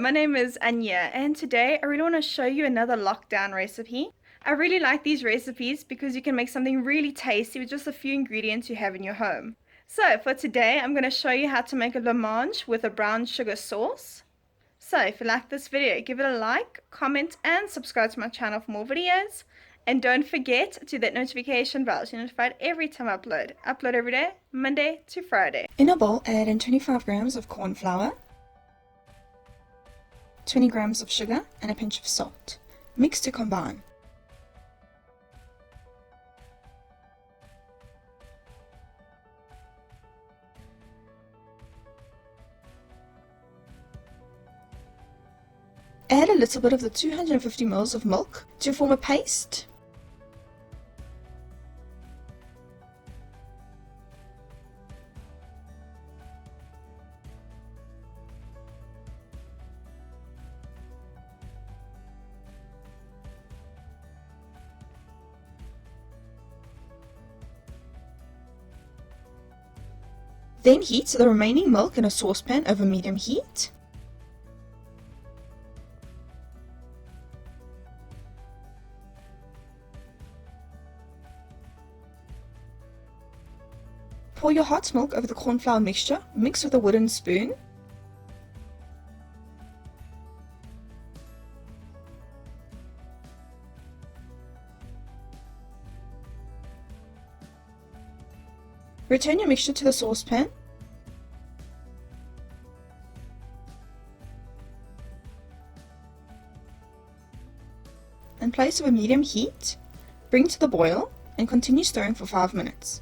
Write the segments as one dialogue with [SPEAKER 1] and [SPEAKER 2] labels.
[SPEAKER 1] my name is Anya, and today I really want to show you another lockdown recipe. I really like these recipes because you can make something really tasty with just a few ingredients you have in your home. So for today, I'm going to show you how to make a blancmange with a brown sugar sauce. So if you like this video, give it a like, comment, and subscribe to my channel for more videos. And don't forget to that notification bell to be notified every time I upload. Upload every day, Monday to Friday.
[SPEAKER 2] In a bowl, add in 25 grams of corn flour, 20 grams of sugar, and a pinch of salt. Mix to combine. Add a little bit of the 250 ml of milk to form a paste. Then heat the remaining milk in a saucepan over medium heat. Pour your hot milk over the corn flour mixture, mix with a wooden spoon. Return your mixture to the saucepan. And place over medium heat. Bring to the boil and continue stirring for 5 minutes.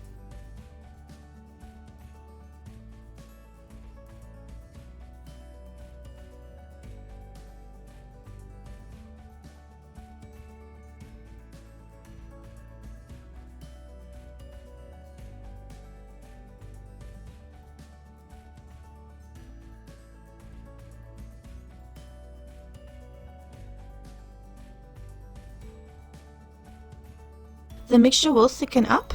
[SPEAKER 2] The mixture will thicken up.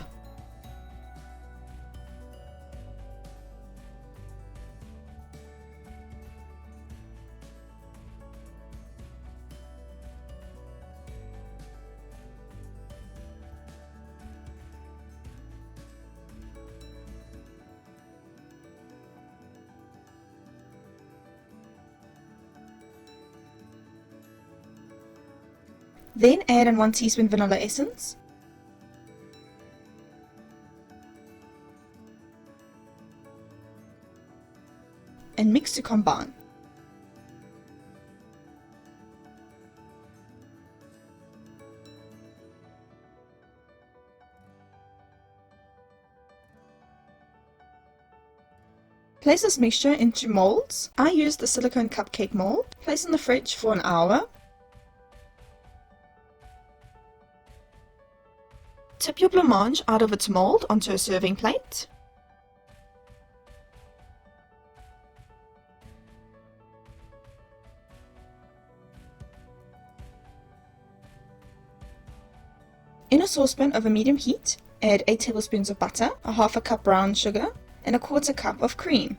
[SPEAKER 2] Then add in 1 teaspoon vanilla essence, and mix to combine. Place this mixture into molds. I used the silicone cupcake mold. Place in the fridge for an hour. Tip your blancmange out of its mold onto a serving plate. In a saucepan over medium heat, add 8 tablespoons of butter, a half a cup brown sugar, and a 1/4 cup of cream.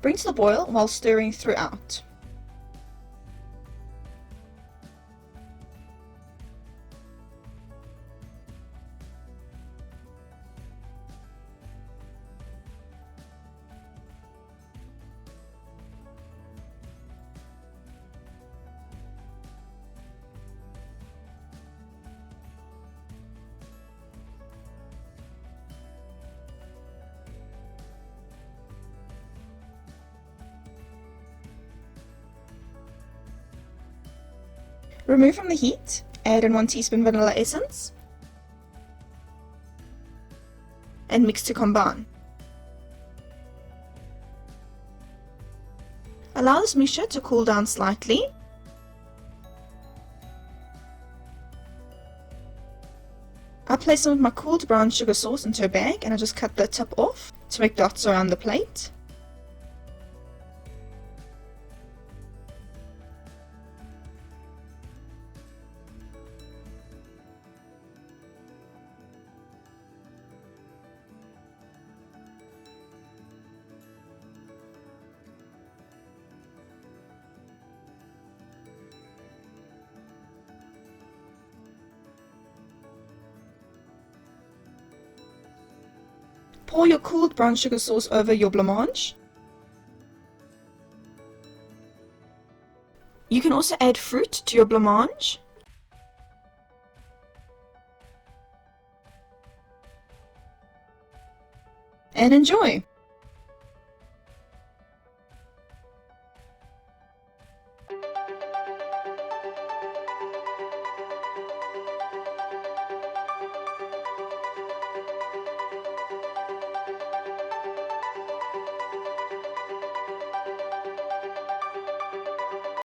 [SPEAKER 2] Bring to the boil while stirring throughout. Remove from the heat, add in 1 teaspoon vanilla essence, and mix to combine. Allow this mixture to cool down slightly. I place some of my cooled brown sugar sauce into a bag and I just cut the tip off to make dots around the plate. Pour your cooled brown sugar sauce over your blancmange. You can also add fruit to your blancmange. And enjoy!